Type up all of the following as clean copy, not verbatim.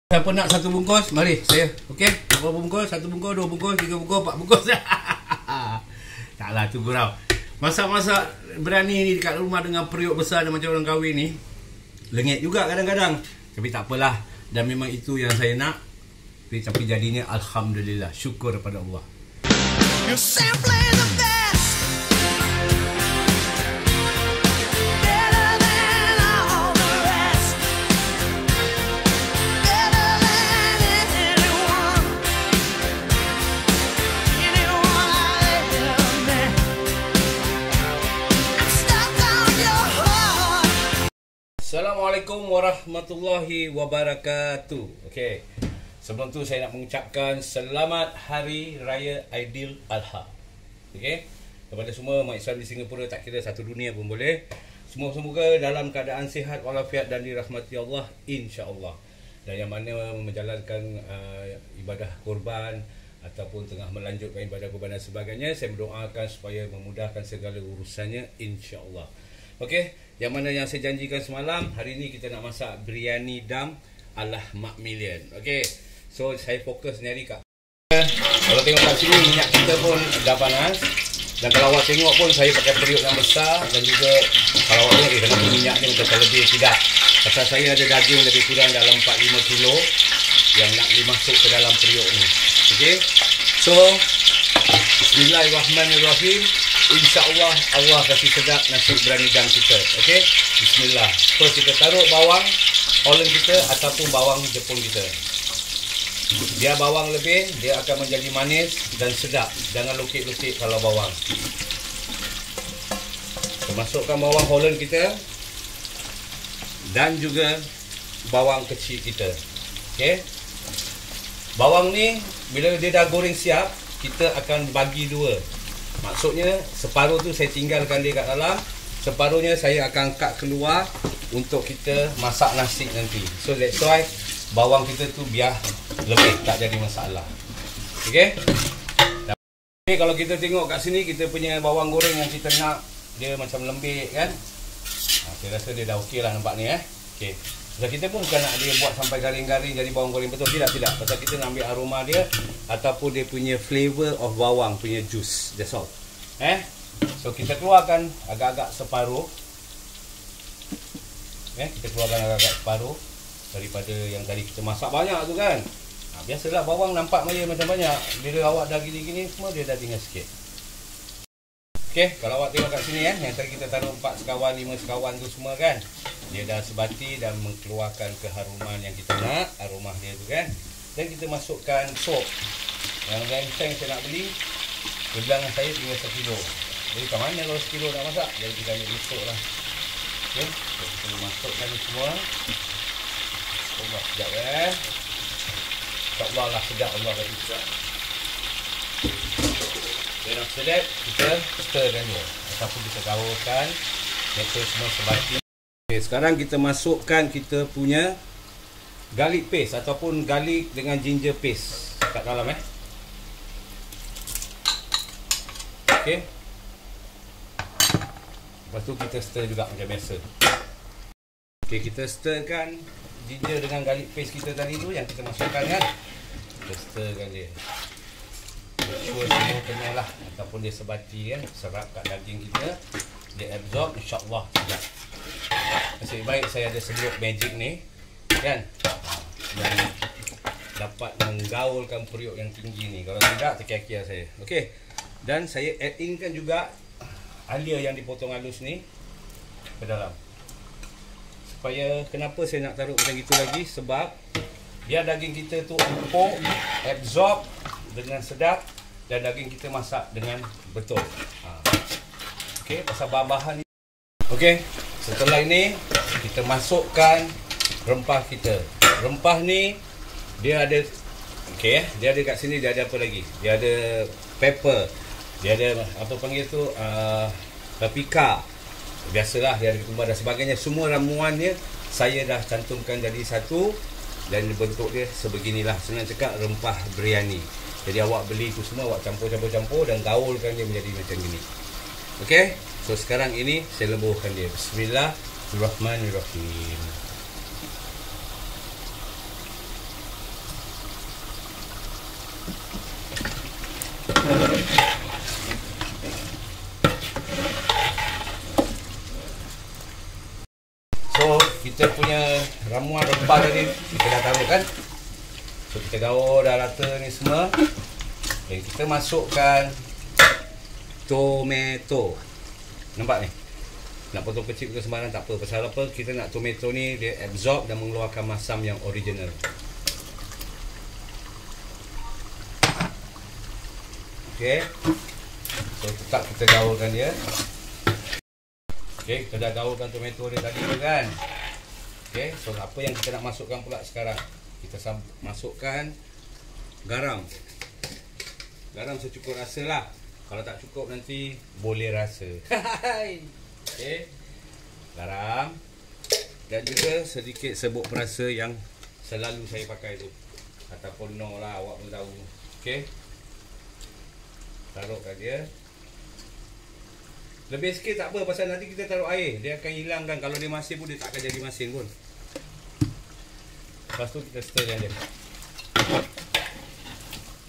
Siapa nak satu bungkus? Mari saya. Okey, berapa bungkus? Satu bungkus, dua bungkus, tiga bungkus, empat bungkus. Taklah tu gurau. Masak-masak berani ni dekat rumah dengan periuk besar dan macam orang kahwin ni, lengit juga kadang-kadang. Tapi tak apalah. Dan memang itu yang saya nak. Tapi jadinya alhamdulillah. Syukur kepada Allah. Assalamualaikum warahmatullahi wabarakatuh. Okey. Sebelum tu saya nak mengucapkan selamat Hari Raya Aidiladha. Okey. Kepada semua umat Islam di Singapura, tak kira satu dunia pun boleh. Semoga dalam keadaan sihat walafiat dan dirahmati Allah, insya-Allah. Dan yang mana menjalankan ibadah kurban ataupun tengah melanjutkan ibadah kurban dan sebagainya, saya mendoakan supaya memudahkan segala urusannya, insya-Allah. Okey, yang mana yang saya janjikan semalam, hari ni kita nak masak biryani dam ala Mak Million. Okey, so saya fokus nyari kat. Kalau tengok kat sini, minyak kita pun dah panas. Dan kalau awak tengok pun, saya pakai periuk yang besar. Dan juga kalau awak tengok, kenapa minyak ni macam lebih tidak. Pasal saya ada daging lebih kurang dalam 4-5 kilo yang nak dimasuk ke dalam periuk ni. Okey, so Bismillahirrahmanirrahim. InsyaAllah Allah kasih sedap nasi berani dam kita. Okey, bismillah. First kita taruh bawang Holland kita ataupun bawang Jepun kita. Biar bawang lebih, dia akan menjadi manis dan sedap. Jangan lokek-lokek kalau bawang. Kita masukkan bawang Holland kita dan juga bawang kecil kita. Okey, bawang ni bila dia dah goreng siap, kita akan bagi dua. Maksudnya separuh tu saya tinggalkan dia kat dalam, separuhnya saya akan cut keluar untuk kita masak nasi nanti. So that's why bawang kita tu biar lebih, tak jadi masalah. Okey. Okay, kalau kita tengok kat sini, kita punya bawang goreng yang kita nak dia macam lembik kan. Saya rasa dia dah okey lah nampak ni Okey. Sebab kita pun bukan nak dia buat sampai garing-garing jadi bawang goreng betul, tidak. Pasal kita nak ambil aroma dia ataupun dia punya flavor of bawang punya juice. That's all. So kita keluarkan agak-agak separuh. Kita keluarkan agak-agak separuh daripada yang tadi kita masak banyak tu kan. Biasalah bawang nampak macam banyak. Bila awak dah gini-gini semua, dia dah tinggal sikit. Okey, kalau awak tengok kat sini yang tadi kita taruh 4 sekawan, 5 sekawan tu semua kan, dia dah sebati dan mengeluarkan keharuman yang kita nak, aromah dia tu kan. Dan kita masukkan sop. Yang renceng saya nak beli, dia bilang dengan saya tinggal 1 kilo. Jadi kat mana kalau 1 kilo nak masak? Jadi kita ambil masuk lah. Okey, so, kita masukkan ni semua. Allah sekejap InsyaAllah lah sedap, Allah kata sedap. Dan after that, kita stirkan dia ataupun kita gaulkan. Kita semua sebati. Okay, sekarang kita masukkan kita punya garlic paste ataupun garlic dengan ginger paste kat dalam Okey. Lepas tu kita stir juga macam biasa. Okey, kita stirkan ginger dengan garlic paste kita tadi tu yang kita masukkan kan. Kita stirkan dia. Sure semua kena lah ataupun dia sebati kan, serap kat daging kita, dia absorb, insyaAllah sedap. Nasib baik saya ada seluruh magic ni kan, yang dapat menggaulkan periuk yang tinggi ni. Kalau tidak, terkia-kia saya. Okey, dan saya add in kan juga alia yang dipotong halus ni ke dalam. Supaya kenapa saya nak taruh macam gitu lagi, sebab biar daging kita tu empuk, absorb dengan sedap dan daging kita masak dengan betul. Okey, pasal bahan-bahan ni. Okey, setelah ini kita masukkan rempah kita. Rempah ni dia ada dia ada kat sini, dia ada apa lagi? Dia ada pepper. Dia ada apa panggil tu paprika. Biasalah dia ada ketumbar dan sebagainya. Semua ramuannya saya dah cantumkan jadi satu dan bentuk dia sebeginilah. Senang cakap rempah biryani. Jadi awak beli tu semua, awak campur dan gaulkan dia menjadi macam gini. Okey, so sekarang ini saya leburkan dia. Bismillahirrahmanirrahim. So kita punya ramuan rempah tadi kita dah taruh kan. So kita gaul dah rata ni semua. Dan kita masukkan tomato. Nampak ni? Nak potong kecil ke sembarang tak apa. Pasal apa? Kita nak tomato ni dia absorb dan mengeluarkan masam yang original. Okey. So tetap kita gaulkan dia. Okey, kita dah gaulkan tomato dia tadi tu kan. Okey, so apa yang kita nak masukkan pula sekarang? Kita masukkan garam. Garam secukup rasa lah. Kalau tak cukup nanti boleh rasa. Okey. Garam. Dan juga sedikit serbuk perasa yang selalu saya pakai tu. Ataupun no lah, awak pun tahu. Okey. Taruhkan dia. Lebih sikit tak apa, pasal nanti kita taruh air, dia akan hilangkan. Kalau dia masin pun dia tak akan jadi masin pun. Lepas tu kita stirkan dia.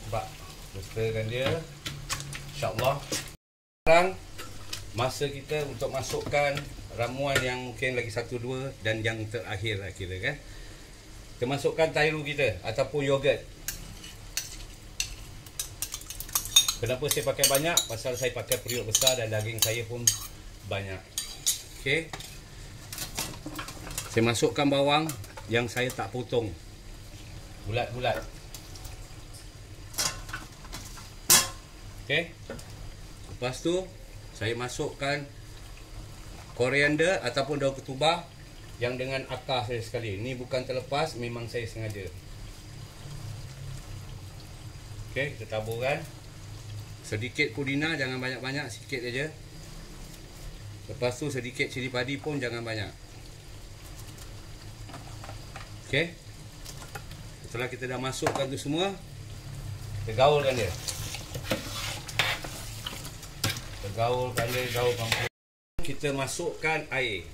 Nampak? Kita stirkan dia. InsyaAllah. Sekarang masa kita untuk masukkan ramuan yang mungkin lagi 1-2 dan yang terakhir lah kira kan. Kita masukkan tairu kita ataupun yogurt. Kenapa saya pakai banyak? Pasal saya pakai periuk besar dan daging saya pun banyak. Okey. Saya masukkan bawang yang saya tak potong. Bulat-bulat. Okey. Lepas tu saya masukkan koriander ataupun daun ketumbar yang dengan akar saya sekali. Ini bukan terlepas, memang saya sengaja. Okey, kita taburkan. Sedikit pudina, jangan banyak-banyak, sikit aja. Lepas tu sedikit cili padi pun jangan banyak. Okey. Setelah kita dah masukkan tu semua, kita gaulkan dia. Kita gaulkan dia, gaulkan. Kita masukkan air.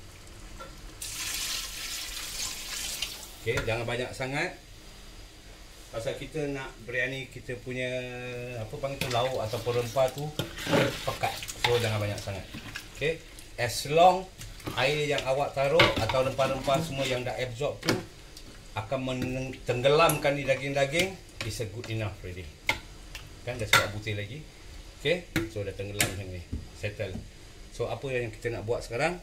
Okey, jangan banyak sangat. Pasal kita nak biryani kita punya apa panggil tu lauk ataupun rempah tu pekat. So jangan banyak sangat. Okey. As long air yang awak taruh atau rempah-rempah semua yang dah absorb tu akan tenggelamkan di daging-daging, is a good enough already. Kan dah sedap putih lagi. Okey. So dah tenggelam macam ni. Settle. So apa yang kita nak buat sekarang?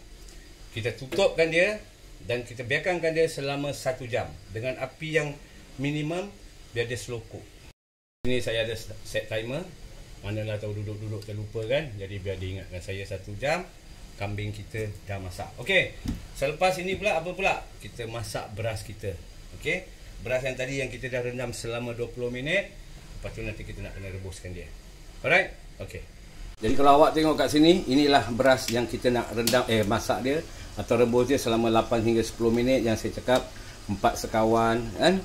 Kita tutupkan dia dan kita biarkankan dia selama 1 jam dengan api yang minimum biar dia slow cook. Ini saya ada set timer. Manalah tahu duduk-duduk terlupa kan. Jadi biar dia ingatkan saya 1 jam. Kambing kita dah masak. Okey. Selepas ini pula apa pula? Kita masak beras kita. Okey. Beras yang tadi yang kita dah rendam selama 20 minit. Lepas tu nanti kita nak kena rebuskan dia. Alright? Okey. Jadi kalau awak tengok kat sini, inilah beras yang kita nak rendam masak dia atau rebus dia selama 8 hingga 10 minit yang saya cakap. 4 sekawan kan?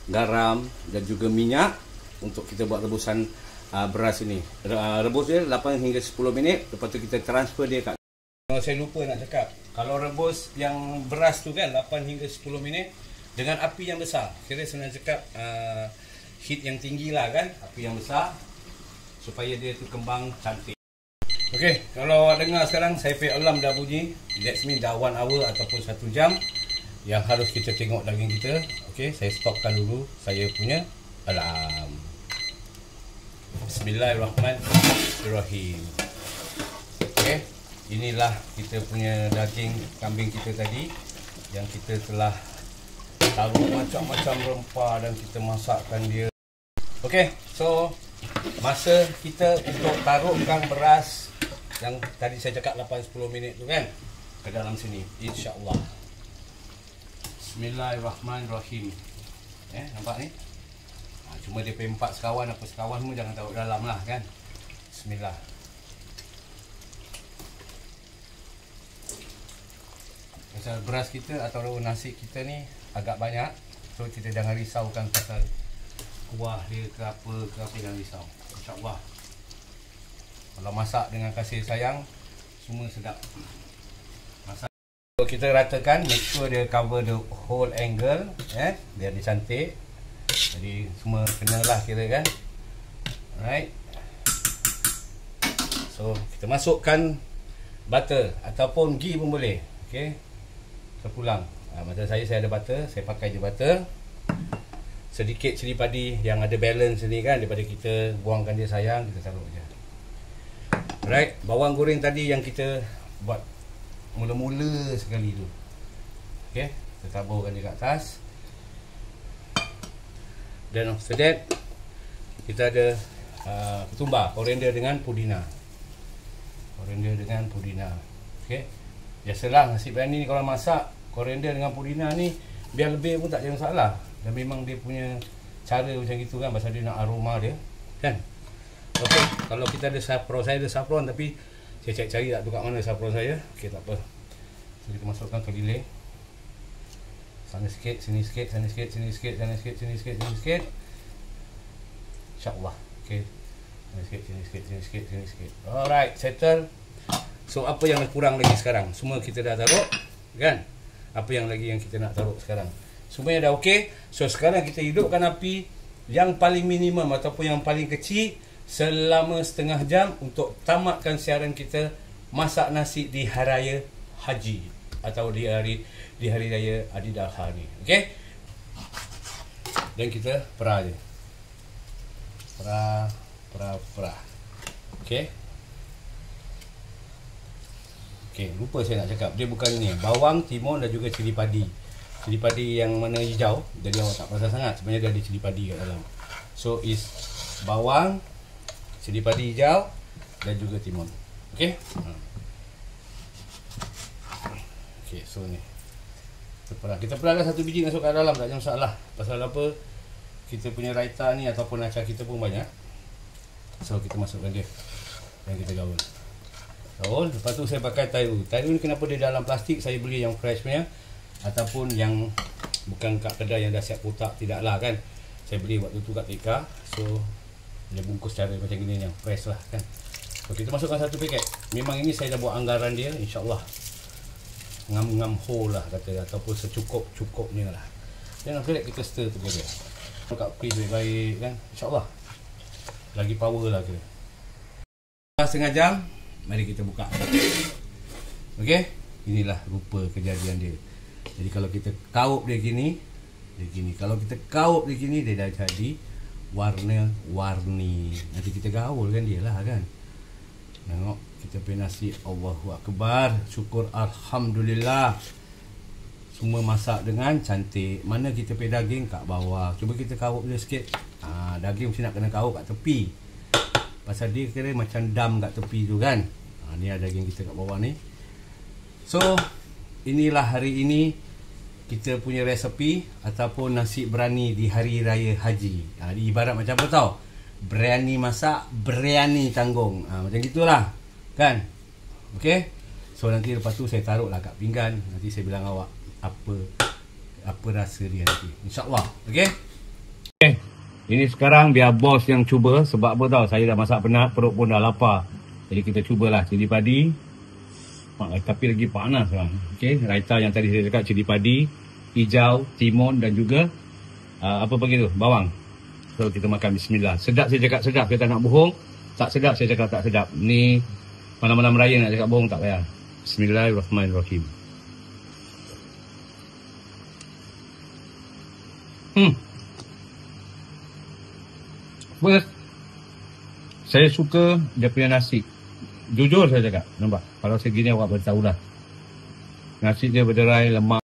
Garam dan juga minyak untuk kita buat rebusan beras ini. Rebus dia 8 hingga 10 minit. Lepas tu kita transfer dia kat. Saya lupa nak cakap, kalau rebus yang beras tu kan 8 hingga 10 minit dengan api yang besar. Kira senang cakap heat yang tinggi lah kan, api yang besar supaya dia tu kembang cantik. Okey, kalau awak dengar sekarang saya pay alarm dah bunyi. That's mean dah 1 hour ataupun 1 jam yang harus kita tengok daging kita. Okey, saya stopkan dulu saya punya alarm. Bismillahirrahmanirrahim. Okey, inilah kita punya daging kambing kita tadi yang kita telah taruh macam-macam rempah dan kita masakkan dia. Okey, so masa kita untuk taruhkan beras yang tadi saya cakap 8-10 minit tu kan ke dalam sini, insya-Allah. Bismillahirrahmanirrahim. Nampak ni? Cuma dia pergi 4 sekawan apa sekawan pun jangan taruh dalam lah kan. Bismillah. Pasal beras kita atau nasi kita ni agak banyak, so kita jangan risaukan pasal kuah dia ke apa jangan risau. InsyaAllah kalau masak dengan kasih sayang semua sedap. Masak so, kita ratakan, make sure dia cover the whole angle biar dia cantik. Jadi semua kenalah kira kan. Alright. So kita masukkan butter ataupun ghee pun boleh. Okey. Terpulang. Macam saya ada butter, saya pakai je butter. Sedikit cili padi yang ada balance ni kan, daripada kita buangkan dia sayang, kita taruh je. Alright, bawang goreng tadi yang kita buat mula-mula sekali tu. Okey, kita taburkan dia kat atas. Dan after that kita ada ketumbar, koriander dengan pudina. Koriander dengan pudina. Okey. Biasalah nasi biryani ni kalau masak koriander dengan pudina ni biar lebih pun tak ada masalah. Dan memang dia punya cara macam gitu kan, pasal dia nak aroma dia kan. Okey, kalau kita ada saffron, saya ada saffron tapi saya cari tak tahu kat mana saffron saya. Okey, tak apa. So kita masukkan kedelai. Sana sikit, sini sikit, sana sikit, sini sikit, sana sikit, sini sikit, sini sikit. InsyaAllah. Okey. Sini sikit, sini sikit, sini sikit, sini sikit. Alright, settle. So apa yang kurang lagi sekarang? Semua kita dah taruh kan? Apa yang lagi yang kita nak taruh sekarang? Semuanya dah okey. So sekarang kita hidupkan api yang paling minimum ataupun yang paling kecil selama setengah jam untuk tamatkan siaran kita masak nasi di hari raya haji atau di hari raya Adidalha ni. Okey. Dan kita perah je. Perah. Okey. Okey, lupa saya nak cakap. Dia bukan ni, bawang, timun dan juga cili padi. Cili padi yang mana hijau, jadi awak tak perasan sangat. Sebenarnya dia ada cili padi kat dalam. So is bawang, cili padi hijau dan juga timun. Okey. Okey, so ni. Kita perahkan satu biji masuk kat dalam, tak ada masalah. Pasal apa? Kita punya raita ni ataupun acar kita pun banyak. So kita masukkan dia dan kita gaul. Lepas tu saya pakai tairu. Tairu ni kenapa dia dalam plastik? Saya beli yang fresh punya ataupun yang bukan kat kedai yang dah siap kotak, tidaklah kan. Saya beli waktu tu kat TK. So dia bungkus cara macam gini yang fresh lah kan. So kita masukkan satu paket. Memang ini saya dah buat anggaran dia, insya-Allah. Ngam-ngam whole lah kata, ataupun secukup-cukupnya lah. Dan after that kita stir tu dia. Kat freeze baik-baik kan. InsyaAllah. Lagi power lah kita. Setengah jam, mari kita buka. Okey, inilah rupa kejadian dia. Jadi kalau kita kaup dia gini, kalau kita kaup dia gini, dia dah jadi warna-warni. Nanti kita gaulkan dia lah kan. Tengok kita punya nasi, Allahu Akbar. Syukur Alhamdulillah. Semua masak dengan cantik. Mana kita punya daging kat bawah. Cuba kita kaup dia sikit. Daging mesti nak kena kaup kat tepi. Pasal dia kira macam dam kat tepi tu kan. Ni ada daging kita kat bawah ni. So inilah hari ini kita punya resepi ataupun nasi biryani di hari raya haji. Ibarat macam apa tau? Biryani masak, biryani tanggung. Macam gitulah kan. Okey. So nanti lepas tu saya taruh lah kat pinggan. Nanti saya bilang awak apa rasa dia nanti. InsyaAllah. Okey. Okay. Ini sekarang biar bos yang cuba. Sebab apa tau? Saya dah masak penat, perut pun dah lapar. Jadi kita cubalah cili padi. Tapi lagi panas sekarang. Okey, raita yang tadi saya cakap, cili padi, hijau, timun dan juga apa panggil tu? Bawang. So kita makan, bismillah. Sedap saya cakap sedap, kita nak bohong. Tak sedap saya cakap tak sedap. Ni malam-malam raya nak cakap bohong tak payah. Bismillahirrahmanirrahim. First, saya suka dia punya nasi. Jujur saya cakap, nampak. Kalau segini awak beritahu lah. Nasi dia berderai, lemak.